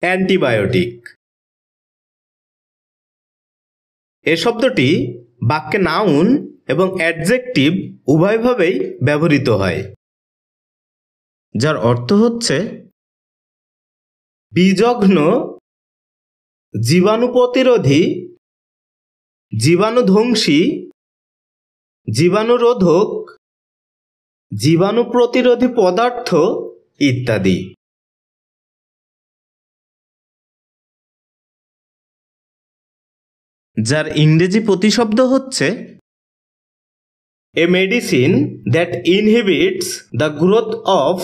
Antibiotic. এ শব্দটি বাক্যে noun এবং অ্যাডজেক্টিভ উভয়ভাবেই ব্যবহৃত হয়, যার অর্থ হচ্ছে বিজঘ্ন, জীবাণু প্রতিরোধী, জীবাণুধ্বংসী, জীবাণুরোধক, জীবাণু প্রতিরোধী পদার্থ ইত্যাদি। যার ইংরেজি প্রতিশব্দ হচ্ছে এ medicine that inhibits the growth of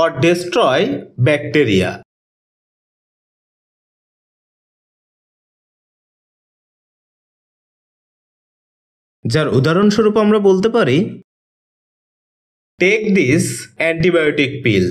or destroy bacteria. যার উদাহরণস্বরূপ আমরা বলতে পারি টেক দিস অ্যান্টিবায়োটিক পিল।